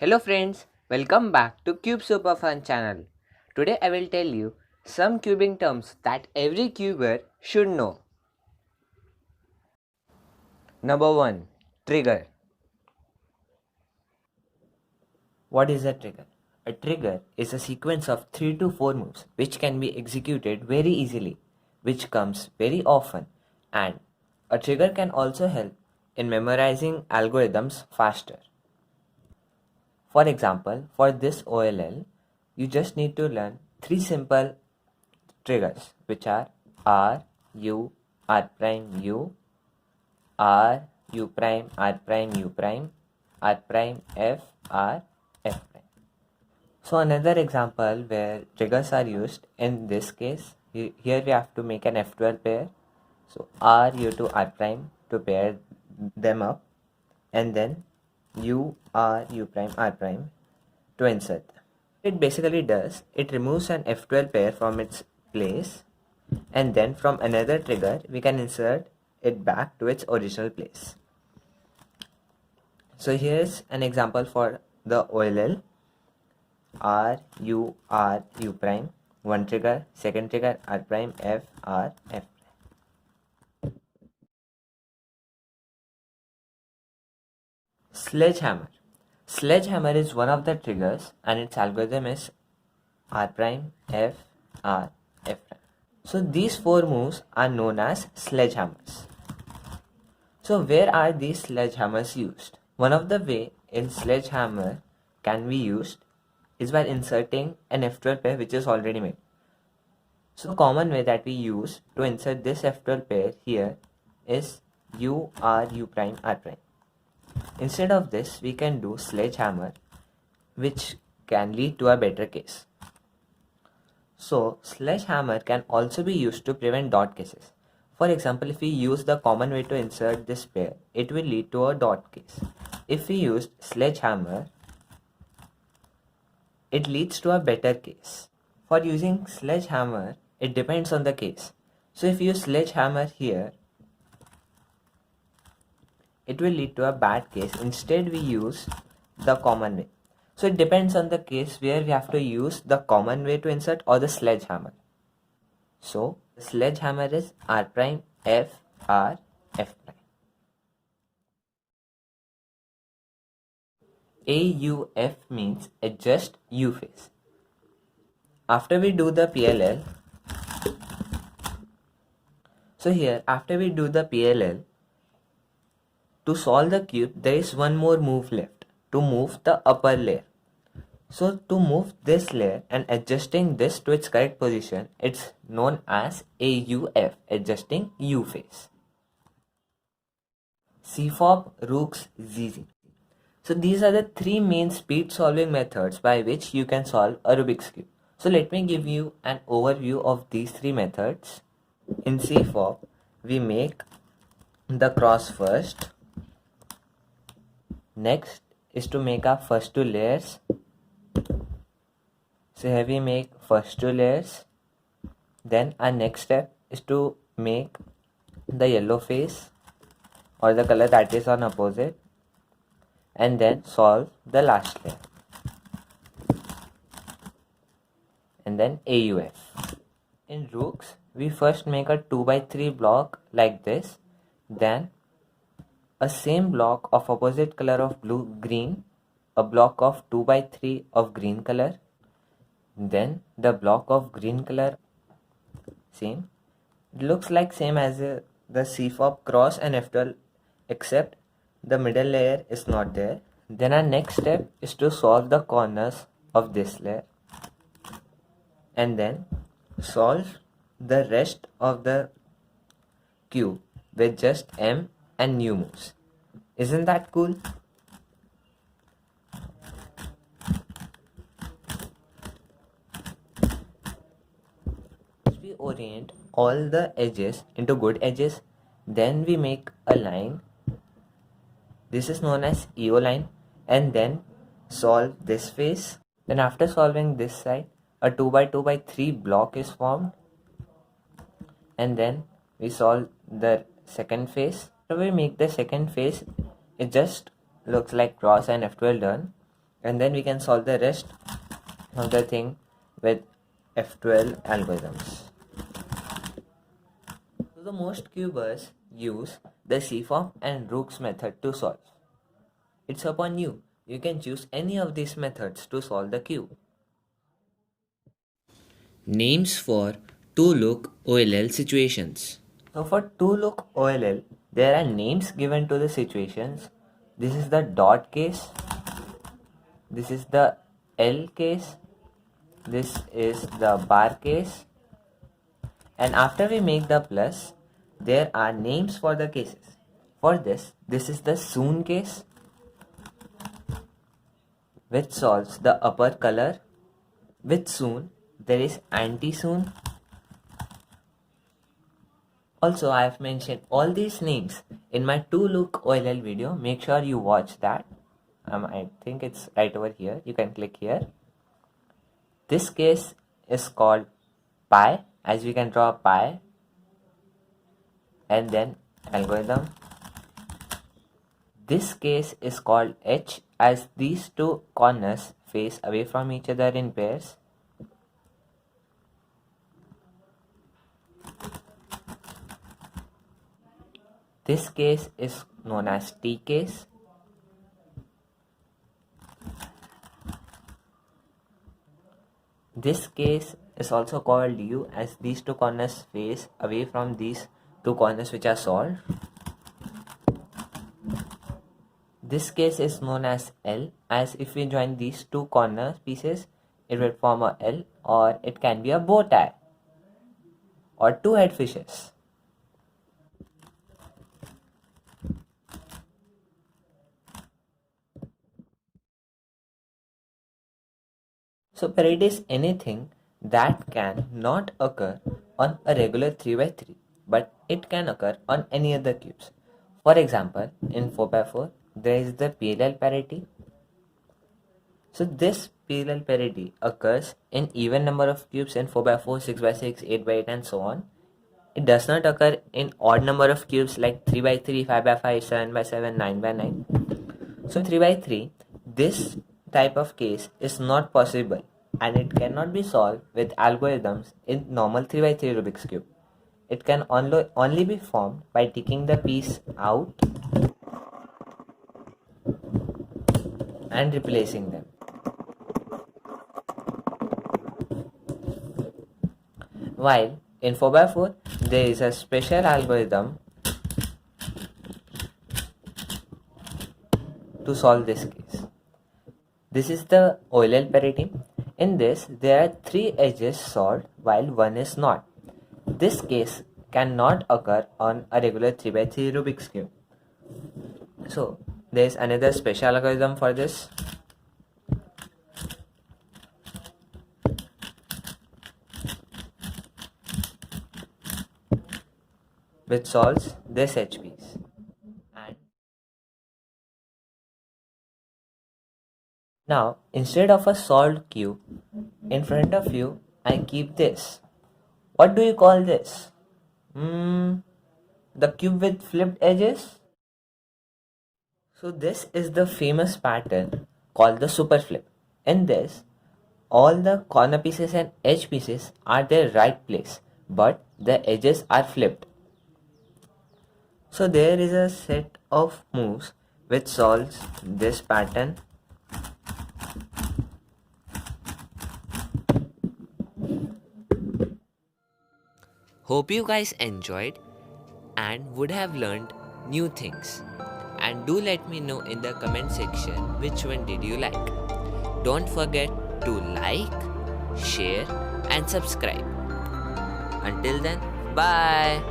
Hello friends, welcome back to Cubesuperfun channel. Today I will tell you some cubing terms that every cuber should know. Number 1. Trigger. What is a trigger? A trigger is a sequence of 3 to 4 moves which can be executed very easily, which comes very often, and a trigger can also help in memorizing algorithms faster. For example, for this OLL, you just need to learn 3 simple triggers, which are R, U, R prime U, R, U prime, R prime, U prime, R prime, F, R, F prime. So another example where triggers are used, in this case, here we have to make an F12 pair. So R, U to R prime to pair them up, and then U, R, U prime, R prime to insert them. It basically does, it removes an F12 pair from its place, and then from another trigger we can insert it back to its original place. So here's an example for the OLL. R, U, R, U prime, one trigger, second trigger, R prime, F, R, F prime. Sledgehammer. Sledgehammer is one of the triggers and its algorithm is R prime, F, R, F prime. So these 4 moves are known as sledgehammers. So where are these sledgehammers used? One of the way in sledgehammer can be used is by inserting an F12 pair which is already made. So the common way that we use to insert this F12 pair here is U, R, U prime, R prime. Instead of this, we can do sledgehammer, which can lead to a better case. So sledgehammer can also be used to prevent dot cases. For example, if we use the common way to insert this pair, it will lead to a dot case. If we use sledgehammer, it leads to a better case. For using sledgehammer, it depends on the case. So if you use sledgehammer here, it will lead to a bad case. Instead, we use the common way. So it depends on the case where we have to use the common way to insert or the sledgehammer. So the sledgehammer is R prime, F, R, F prime. AUF means adjust U phase. After we do the PLL, so here after we do the PLL, to solve the cube there is one more move left, to move the upper layer. So to move this layer and adjusting this to its correct position, it's known as AUF, adjusting U phase. CFOP, Rooks, ZZ. So these are the 3 main speed solving methods by which you can solve a Rubik's Cube. So let me give you an overview of these 3 methods. In CFOP, we make the cross first. Next is to make our first 2 layers. So here we make first 2 layers. Then our next step is to make the yellow face or the color that is on opposite, and then solve the last layer, and then AUF. In Rooks, we first make a 2x3 block like this, then a same block of opposite color of blue green, a block of 2x3 of green color, then the block of green color, same. It looks like same as the CFOP cross and F12, except the middle layer is not there. Then our next step is to solve the corners of this layer, and then solve the rest of the cube with just M and U moves. Isn't that cool? We orient all the edges into good edges. Then we make a line. This is known as EO line, and then solve this face. Then after solving this side, a 2x2x3 block is formed, and then we solve the second face. So we make the second face, it just looks like cross and F12 done. And then we can solve the rest of the thing with F12 algorithms. So the most cubers use the Seaform and Rook's method to solve. It's upon you. You can choose any of these methods to solve the cube. Names for two-look OLL situations. So for two-look OLL, there are names given to the situations. This is the dot case. This is the L case. This is the bar case. And after we make the plus, there are names for the cases. For this is the soon case, which solves the upper color. With soon, there is anti-soon. Also, I have mentioned all these names in my two-look OLL video. Make sure you watch that. I think it's right over here. You can click here. This case is called pi, as we can draw pi, and then algorithm. This case is called H, as these two corners face away from each other in pairs. This case is known as T case. This case is also called U, as these two corners face away from these two corners which are solved. This case is known as L, as if we join these two corner pieces, it will form a L, or it can be a bow tie or two head fishes. So parity is anything that can not occur on a regular 3x3, but it can occur on any other cubes. For example, in 4x4, there is the parallel parity. So this parallel parity occurs in even number of cubes in 4x4, 6x6, 8x8 and so on. It does not occur in odd number of cubes like 3x3, 5x5, 7x7, 9x9. So 3x3, this type of case is not possible, and it cannot be solved with algorithms in normal 3x3 Rubik's Cube. It can only be formed by taking the piece out and replacing them. While in 4x4, there is a special algorithm to solve this case. This is the OLL parity. In this, there are three edges solved while one is not. This case cannot occur on a regular 3x3 Rubik's Cube. So, there is another special algorithm for this. Which solves this edge piece. And now, instead of a solved cube, in front of you, I keep this. What do you call this? The cube with flipped edges? So this is the famous pattern called the Superflip. In this, all the corner pieces and edge pieces are their right place, but the edges are flipped. So there is a set of moves which solves this pattern. Hope you guys enjoyed and would have learned new things. And do let me know in the comment section which one did you like. Don't forget to like, share and subscribe. Until then, bye.